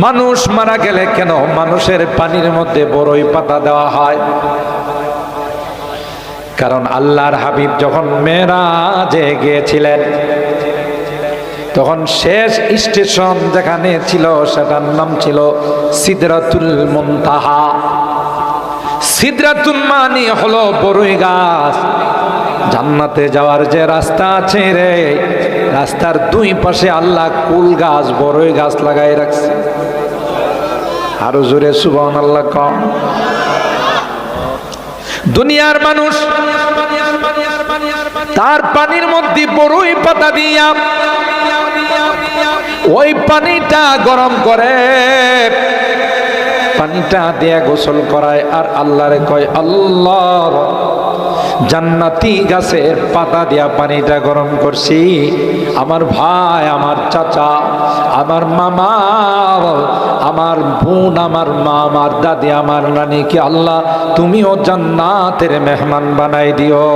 মানুষ মারা গেলে কেন মানুষের পানির মধ্যে বড়ই পাতা দেওয়া হয়? কারণ আল্লাহর হাবিব যখন মেরাজে গিয়েছিলেন তখন শেষ স্টেশন যেখানে ছিল সেটার নাম ছিল সিদরাতুল মুনতাহা। সিদরাতুল মানে হলো বড়ই গাছ। জান্নাতে যাওয়ার যে রাস্তা আছে রে, রাস্তার দুই পাশে আল্লাহ কুল গাছ বড়ই গাছ লাগাই রাখছে। আরো জোরে সুবহানাল্লাহ কম। দুনিয়ার মানুষ তার পানির মধ্যে বড়ই পাতা দিয়া ওই পানিটা গরম করে, পানিটা দিয়ে গোসল করায়। আর আল্লাহরে কয়, আল্লাহ জান্নাতি গাছের পাতা দিয়া পানিটা গরম করছি। আমার ভাই, আমার চাচা, আমার মামা, আমার বোন, আমার মা, আমার দাদি, আমার নানিকে আল্লাহ তুমিও জান্নাতের মেহমান বানাই দিও।